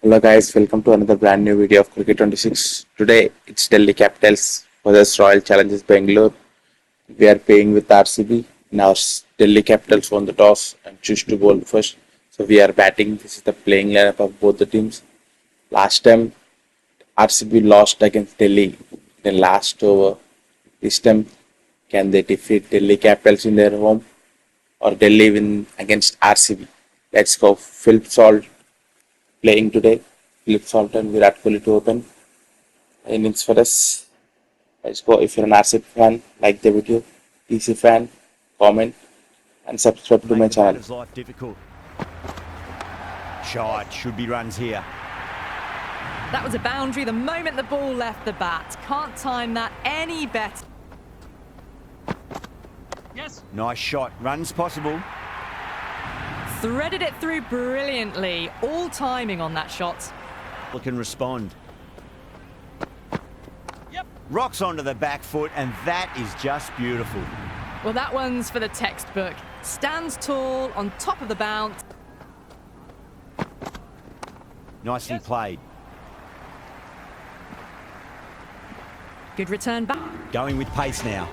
Hello guys, welcome to another brand new video of Cricket 26. Today it's Delhi Capitals versus Royal Challengers Bengaluru. We are playing with RCB. Now Delhi Capitals won the toss and choose to bowl first. So we are batting. This is the playing lineup of both the teams. Last time RCB lost against Delhi in the last over. This time can they defeat Delhi Capitals in their home or Delhi win against RCB? Let's go. Phil Salt playing today. Philip Salt and Virat Kohli to open. Innings for us. Let's go. If you're an RCB fan, like the video. DC fan, comment and subscribe to my channel. Life difficult. Shot should be runs here. That was a boundary the moment the ball left the bat. Can't time that any better. Yes. Nice shot. Runs possible. Threaded it through brilliantly. All timing on that shot. Can respond. Yep. Rocks onto the back foot, and that is just beautiful. Well, that one's for the textbook. Stands tall on top of the bounce. Nicely played. Good return back. Going with pace now.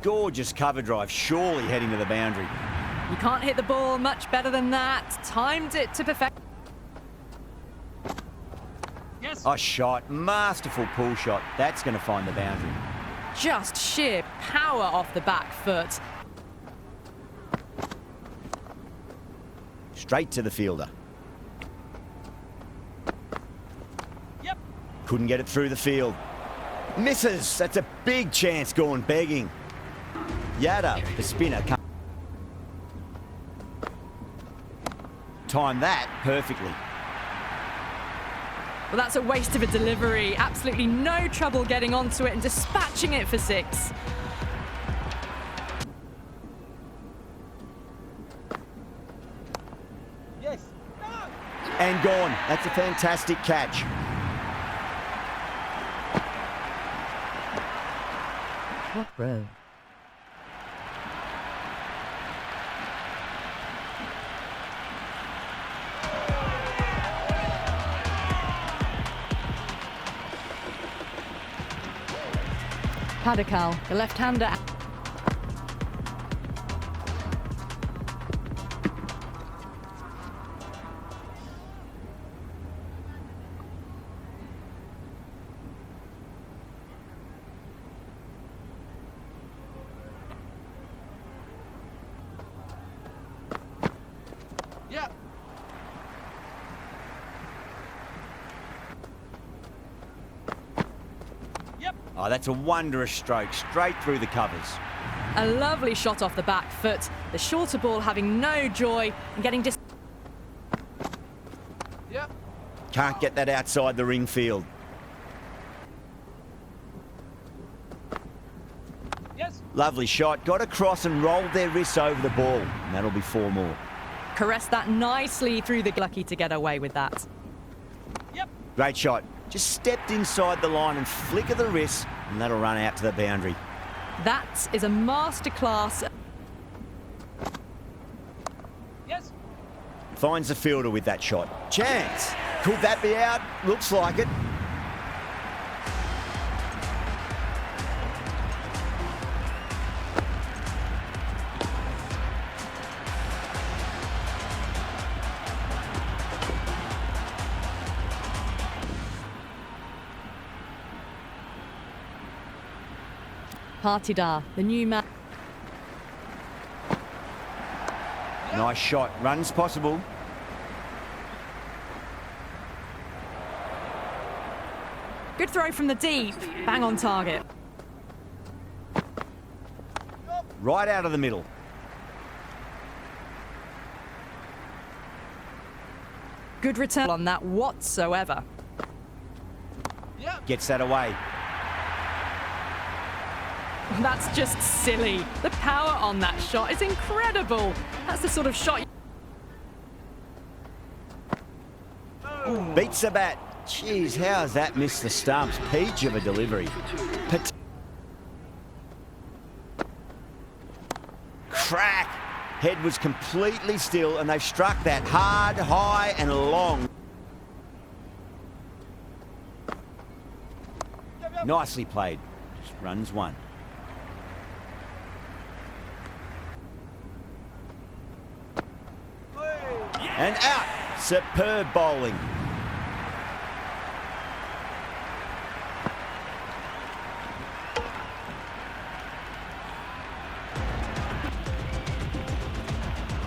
Gorgeous cover drive, surely heading to the boundary. You can't hit the ball much better than that. Timed it to perfection. Yes. A shot, masterful pull shot. That's going to find the boundary. Just sheer power off the back foot. Straight to the fielder. Yep. Couldn't get it through the field. Misses. That's a big chance going begging. Yada, the spinner. Time that perfectly. Well, that's a waste of a delivery. Absolutely no trouble getting onto it and dispatching it for 6. Yes. No. And gone. That's a fantastic catch. What row? Patel, the left-hander. Yeah. Oh, that's a wondrous stroke, straight through the covers. A lovely shot off the back foot. The shorter ball having no joy and getting Yep. Can't get that outside the ring field. Yes. Lovely shot. Got across and rolled their wrists over the ball. And that'll be 4 more. caressed that nicely through the lucky to get away with that. Yep. Great shot. Just stepped inside the line and flick of the wrist, and that'll run out to the boundary. That is a masterclass. Yes. Finds the fielder with that shot. Chance. Could that be out? Looks like it. Partida, the new man. Nice shot. Runs possible. Good throw from the deep. Bang on target. Right out of the middle. Good return on that whatsoever. Gets that away. That's just silly. The power on that shot is incredible. That's the sort of shot. Beats the bat. Jeez, how has that missed the stumps? Peach of a delivery. Crack. Head was completely still and they've struck that hard, high and long. Nicely played. Just runs one. And out. Superb bowling.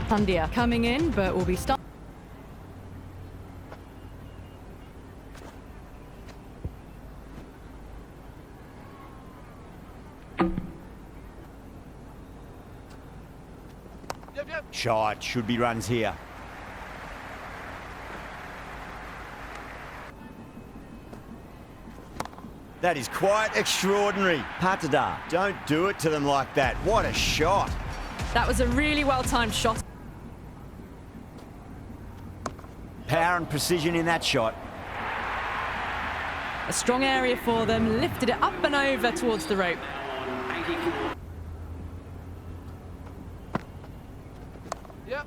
Pundia coming in, but will be start. Shot. Should be runs here. That is quite extraordinary. Patel, don't do it to them like that. What a shot. That was a really well-timed shot. Power and precision in that shot. A strong area for them, lifted it up and over towards the rope.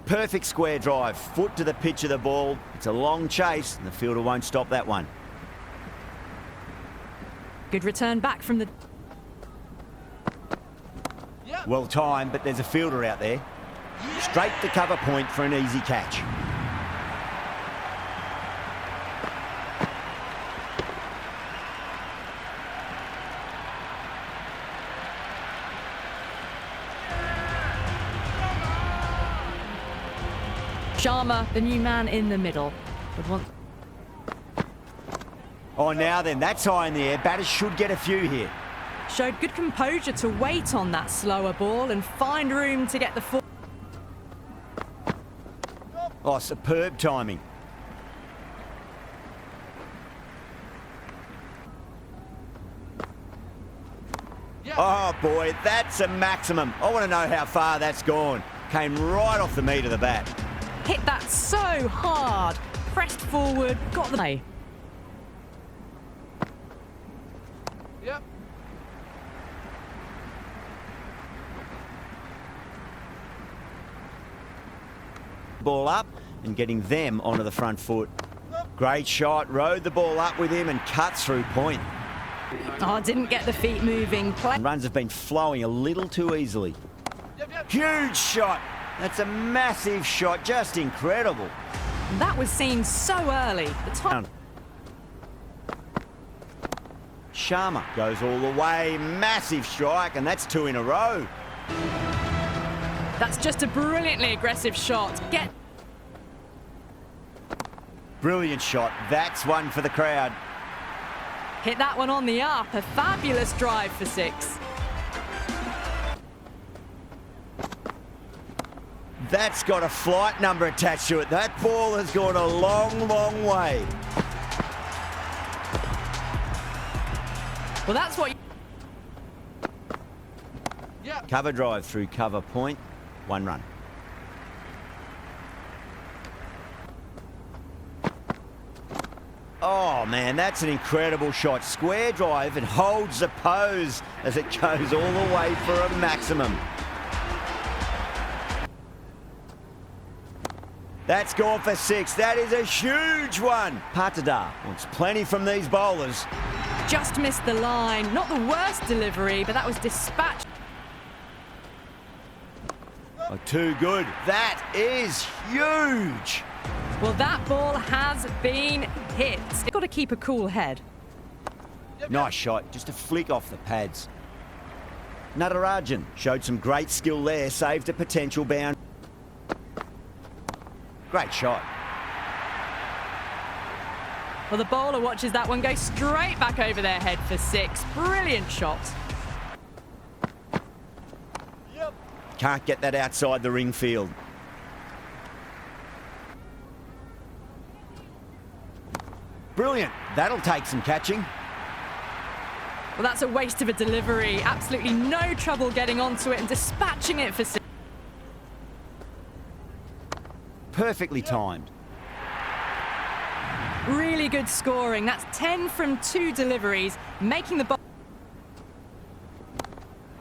Perfect square drive, foot to the pitch of the ball. It's a long chase and the fielder won't stop that one. Good return back from the... Well timed, but there's a fielder out there. Straight to cover point for an easy catch. Sharma, the new man in the middle, would want... Oh, now then, that's high in the air. Batters should get a few here. Showed good composure to wait on that slower ball and find room to get the full... Oh, superb timing. Oh, boy, that's a maximum. I want to know how far that's gone. Came right off the meat of the bat. Hit that so hard. Pressed forward, got the play. Yep. Ball up and getting them onto the front foot. Great shot, rode the ball up with him and cut through point. Oh, didn't get the feet moving. Play. Runs have been flowing a little too easily. Huge shot. That's a massive shot, just incredible. That was seen so early. The time. Sharma goes all the way, massive strike, and that's two in a row. That's just a brilliantly aggressive shot. Get. Brilliant shot. That's one for the crowd. Hit that one on the up. A fabulous drive for six. That's got a flight number attached to it. That ball has gone a long, long way. Well, that's what you... Cover drive through cover point. One run. Oh, man, that's an incredible shot. Square drive and holds the pose as it goes all the way for a maximum. That's gone for six. That is a huge one. Patel wants plenty from these bowlers. Just missed the line. Not the worst delivery, but that was dispatched. Oh, too good. That is huge. Well, that ball has been hit. You've got to keep a cool head. Nice shot. Just a flick off the pads. Natarajan showed some great skill there. Saved a potential bound. Great shot. Well, the bowler watches that one go straight back over their head for six. Brilliant shot. Can't get that outside the ring field. Brilliant. That'll take some catching. Well, that's a waste of a delivery. Absolutely no trouble getting onto it and dispatching it for six. Perfectly timed. Really good scoring. That's 10 from 2 deliveries, making the ball.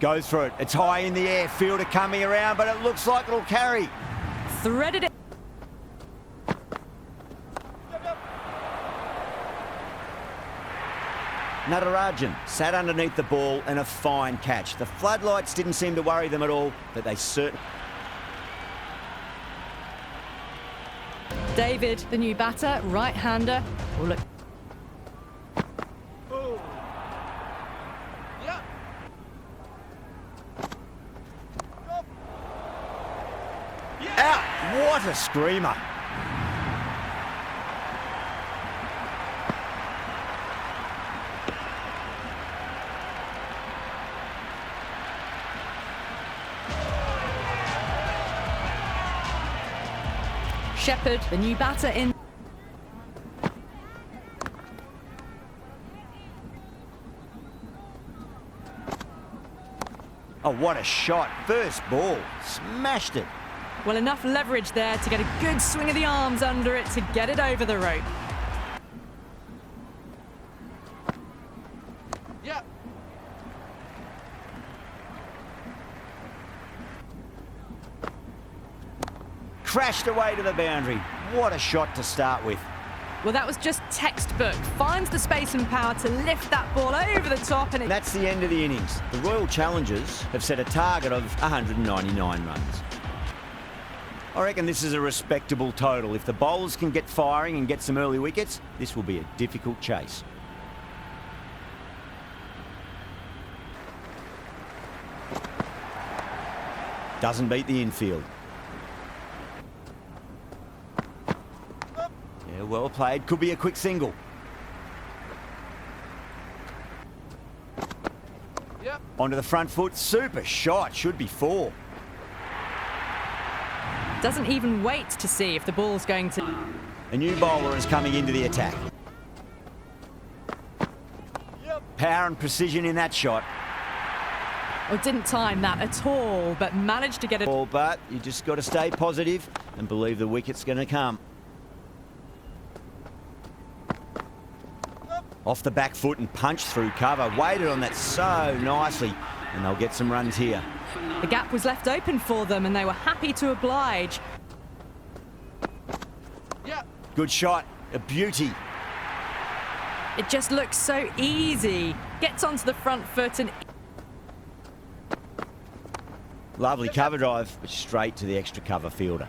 Goes for it. It's high in the air. Fielder coming around, but it looks like it'll carry. Threaded it. Natarajan sat underneath the ball and a fine catch. The floodlights didn't seem to worry them at all, but they certainly... David, the new batter, right-hander. Oh, look. Yep. Out! What a screamer! Shepherd, the new batter in. Oh, what a shot. First ball. Smashed it. Well, enough leverage there to get a good swing of the arms under it to get it over the rope. Yep. Crashed away to the boundary. What a shot to start with. Well, that was just textbook. Finds the space and power to lift that ball over the top, and it... That's the end of the innings. The Royal Challengers have set a target of 199 runs. I reckon this is a respectable total. If the bowlers can get firing and get some early wickets, this will be a difficult chase. Doesn't beat the infield. Yeah, well played. Could be a quick single. Yep. Onto the front foot. Super shot. Should be 4. Doesn't even wait to see if the ball's going to... A new bowler is coming into the attack. Power and precision in that shot. Or didn't time that at all, but managed to get it... But you just got to stay positive and believe the wicket's going to come. Off the back foot and punched through cover. Waited on that so nicely, and they'll get some runs here. The gap was left open for them, and they were happy to oblige. Yep. Good shot. A beauty. It just looks so easy. Gets onto the front foot and... Lovely cover drive, but straight to the extra cover fielder.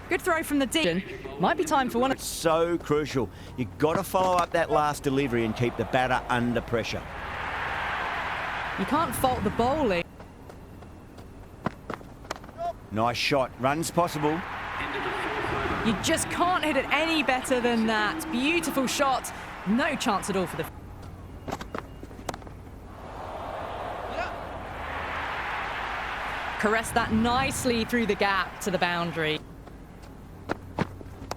Good throw from the deep. Might be time for one of... It's so crucial. You've got to follow up that last delivery and keep the batter under pressure. You can't fault the bowling. Nice shot. Runs possible. You just can't hit it any better than that. Beautiful shot. No chance at all for the... Yep. Caressed that nicely through the gap to the boundary.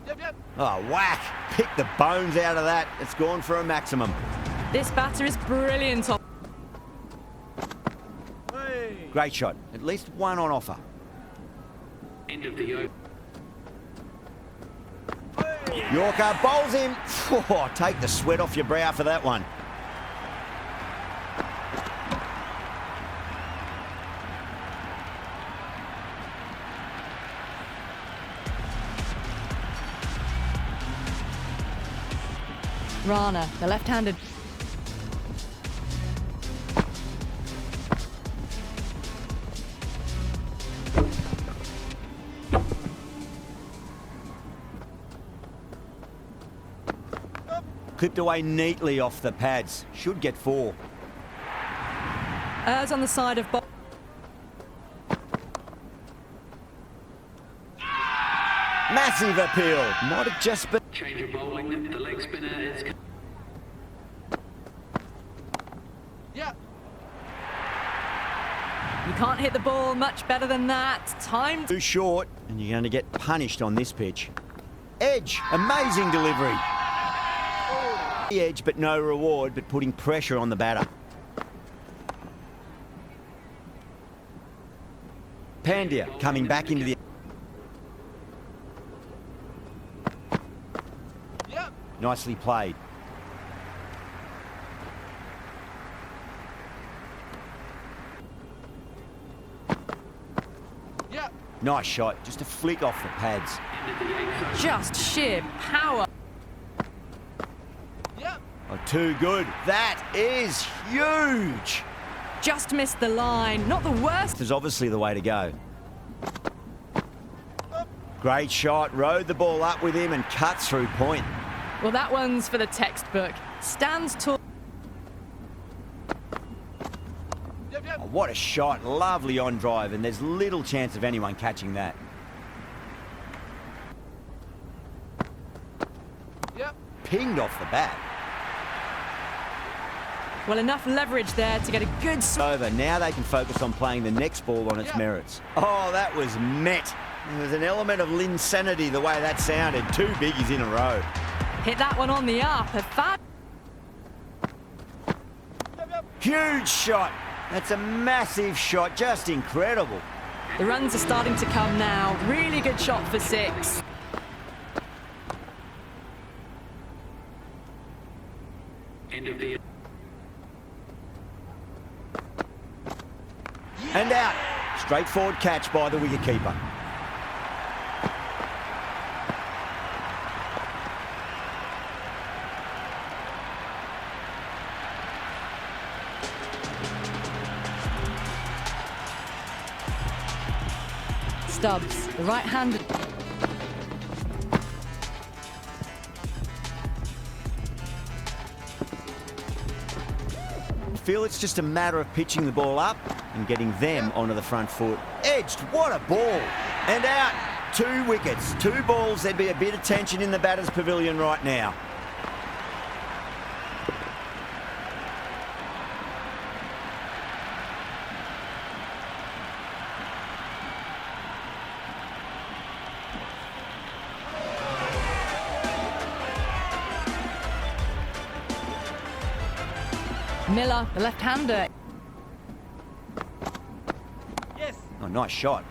Yep. Oh, whack. Pick the bones out of that. It's gone for a maximum. This batter is brilliant. Hey. Great shot. At least one on offer. End of the over. Yorker bowls him. Oh, take the sweat off your brow for that one. Rana, the left-handed... Clipped away neatly off the pads. Should get 4. Errs on the side of... Massive appeal. Might have just been... Change of bowling. The leg spinner is... Yep. You can't hit the ball much better than that. Time... Too short, and you're going to get punished on this pitch. Edge. Amazing delivery. The edge, but no reward, but putting pressure on the batter. Pandya coming back into the... Yep. Nicely played. Nice shot, just a flick off the pads. Just sheer power. Yep. Oh, too good. That is huge. Just missed the line. Not the worst. This is obviously the way to go. Great shot, rode the ball up with him and cut through point. Well, that one's for the textbook. Stands tall. Yep, yep. Oh, what a shot, lovely on drive, and there's little chance of anyone catching that. Yep. Pinged off the bat. Well, enough leverage there to get a good Over. Now they can focus on playing the next ball on its Yeah. merits. Oh, that was met. There was an element of Linsanity the way that sounded. 2 biggies in a row. hit that one on the up. A fab. Huge shot. That's a massive shot. Just incredible. The runs are starting to come now. Really good shot for 6. End of the And out. Straightforward catch by the wicketkeeper. Stubbs, the right-handed. I feel it's just a matter of pitching the ball up and getting them onto the front foot. Edged, what a ball. And out. 2 wickets, 2 balls. There'd be a bit of tension in the batter's pavilion right now. Miller, the left-hander. Yes. Oh, nice shot.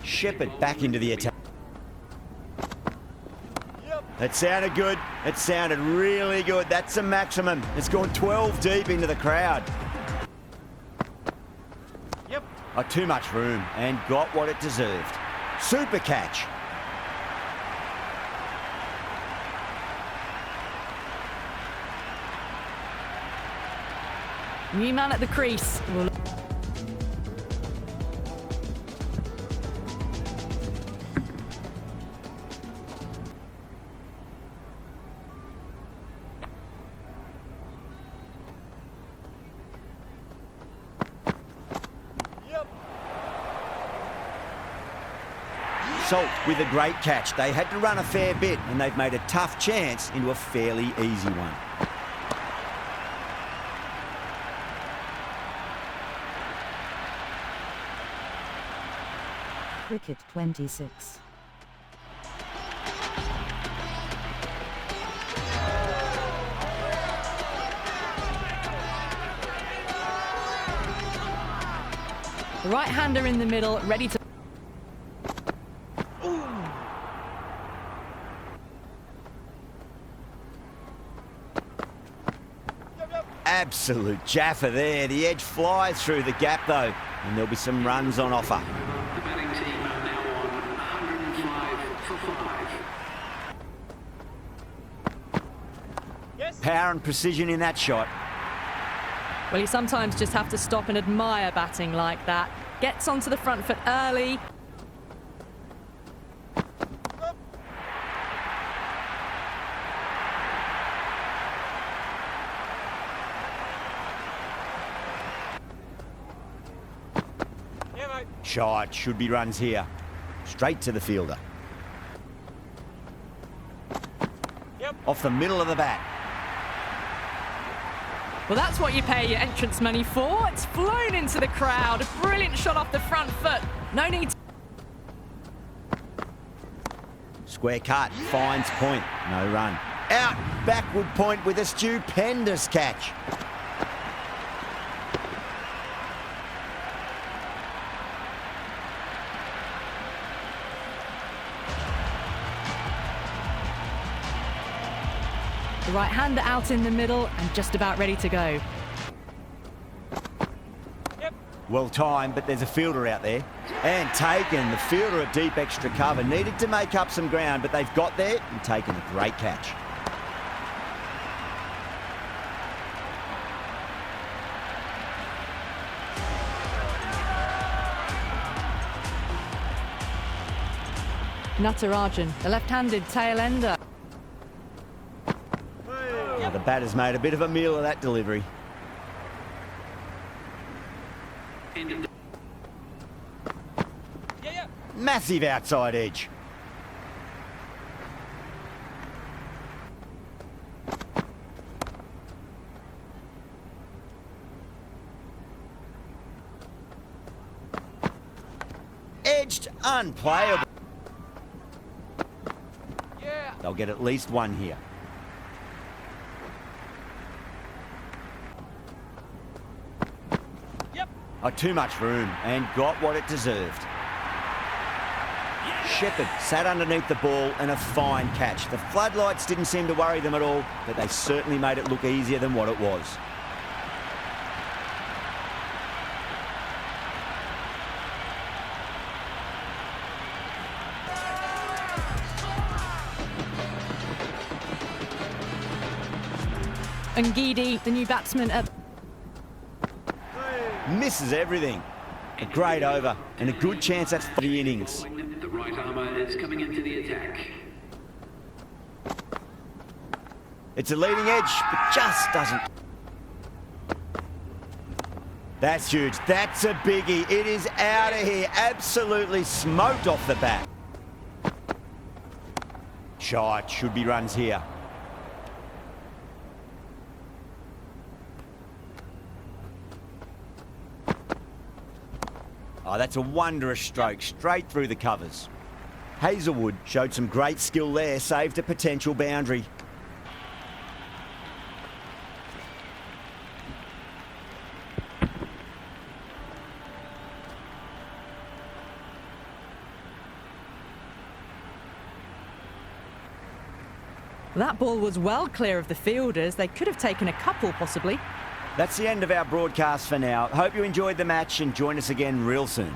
Shepherd back into the attack. Yep. That sounded good. It sounded really good. That's a maximum. It's gone 12 deep into the crowd. Yep. Oh, too much room and got what it deserved. Super catch. New man at the crease. Well, Yep. Salt with a great catch. They had to run a fair bit and they've made a tough chance into a fairly easy one. Cricket 26. the right-hander in the middle, ready to. Absolute jaffa there. The edge flies through the gap though, and there'll be some runs on offer. the batting team are now on 105 for 5. Yes. Power and precision in that shot. Well, you sometimes just have to stop and admire batting like that. Gets onto the front foot early. Yeah, mate. Shot, should be runs here. Straight to the fielder. Yep. Off the middle of the bat. Well, that's what you pay your entrance money for. It's flown into the crowd. A brilliant shot off the front foot. No need to. Square cut, finds point, no run. Out, backward point with a stupendous catch. The right-hander out in the middle and just about ready to go. Well timed, but there's a fielder out there. And taken. The fielder a deep extra cover. Needed to make up some ground, but they've got there and taken a great catch. Natarajan, the left-handed tail ender. Now the batter's made a bit of a meal of that delivery. Yeah, yeah. Massive outside edge. Edged, unplayable. Yeah. They'll get at least one here. Yep. Oh, too much room and got what it deserved. Shepherd sat underneath the ball and a fine catch. The floodlights didn't seem to worry them at all, but they certainly made it look easier than what it was. Ngidi, the new batsman at... Misses everything. A great over and a good chance that's for the innings. The right armour is coming into the attack. It's a leading edge, but just doesn't. That's huge. That's a biggie. It is out of here. Absolutely smoked off the bat. Shot. Should be runs here. Oh, that's a wondrous stroke, straight through the covers. Hazelwood showed some great skill there, saved a potential boundary. That ball was well clear of the fielders. They could have taken a couple, possibly. That's the end of our broadcast for now. Hope you enjoyed the match and join us again real soon.